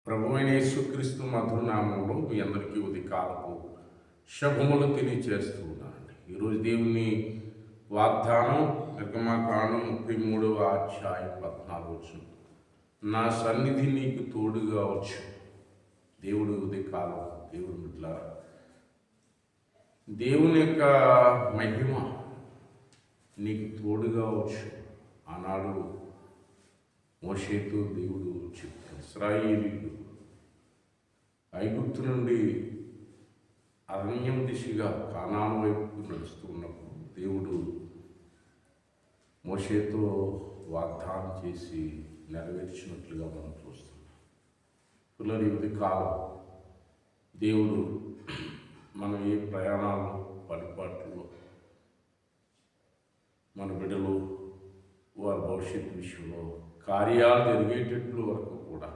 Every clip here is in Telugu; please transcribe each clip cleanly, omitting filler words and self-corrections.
ప్రభువైన యేసుక్రీస్తు మధుర నామంలో మీ అందరికీ ఉదయకాలపు శుభములు తెలియచేస్తూ ఉన్నానండి. ఈరోజు దేవుని వాగ్దానం నిర్గమకాండం 33వ అధ్యాయం 14 నా సన్నిధి నీకు తోడుగా వచ్చు. దేవుడు ఉదయకాలం దేవుని బిడ్డలారా, దేవుని యొక్క మహిమ నీకు తోడుగా వచ్చు. ఆనాడు మోషేతో దేవుడు చెప్పాడు, ఇశ్రాయేలీయులు ఐగుప్తు నుండి అరణ్యం దిశగా కానాను వైపు నడుస్తూ ఉన్నప్పుడు దేవుడు మోషేతో వాగ్దానం చేసి నెరవేర్చినట్లుగా మనం చూస్తున్నాం. పిల్లలు ఇది కాలం దేవుడు మనం ఏ ప్రయాణాలు పరిపాట్లో మన బిడ్డలు వారి భవిష్యత్తు విషయంలో కార్యాలు జరిగేటట్లు వరకు కూడా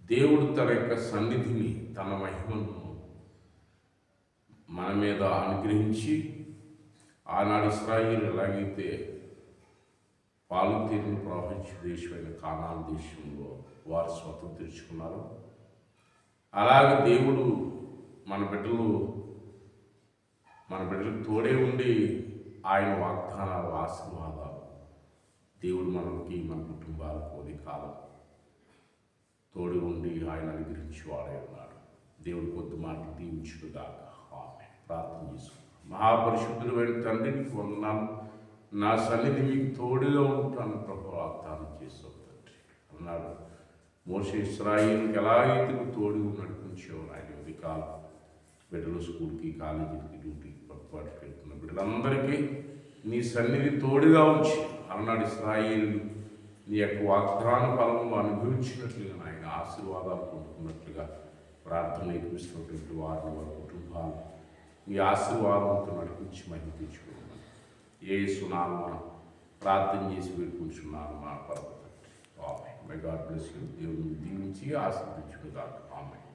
దేవుడు తన యొక్క సన్నిధిని, తన మహిమను మన మీద అనుగ్రహించి, ఆనాడు ఇశ్రాయేలు ఎలాగైతే పాలు తీరిన ప్రవహించే దేశమైన కానాను దేశంలో వారు స్వతంత్రించుకున్నారు, అలాగే దేవుడు మన బిడ్డలకు తోడే ఉండి ఆయన వాగ్దానాలు, ఆశీర్వాదాలు దేవుడు మనకి, మన కుటుంబాలకు అది కాలం తోడు ఉండి ఆయన అనుగ్రహించి వాడే ఉన్నాడు. దేవుడు కొద్ది మాటలు దీవించుదాకా ఆమె ప్రార్థన చేసుకున్నాం. మహాపరిశుద్ధుడైన తండ్రి, నీకు వందనాలు. నా సన్నిధి మీకు తోడుగా ఉంటాను ప్రభు వాగ్దానం చేసావు తండ్రి అన్నాడు. మోషే ఇశ్రాయేలుకి ఎలాగైతే నువ్వు తోడుగా నడిపించావు ఆయన ఇది కాలం బిడ్డలు స్కూల్కి, కాలేజీకి, డ్యూటీకి, పట్టుబాటుకి వెళ్తున్న బిడ్డలందరికీ నీ సన్నిధి తోడుగా ఉంచి అన్నాడు. ఇశ్రాయేలు నీ యొక్క వాగ్దాన ఫలము అనుభవించినట్లుగా ఆయన ఆశీర్వాదాలు పొందుకున్నట్లుగా ప్రార్థన ఎక్కువిస్తున్నటువంటి వారిని, వారి కుటుంబాలు ఈ ఆశీర్వాదంతో నడిపించి మహిమ తెచ్చుకోమని యేసు నామమున ప్రార్థన చేసి వేడుకుంటున్నాను మా పరమ తండ్రి. Amen. My God bless you. దేవుని దీవించి ఆశీర్వదించుగాక. ఆమేన్.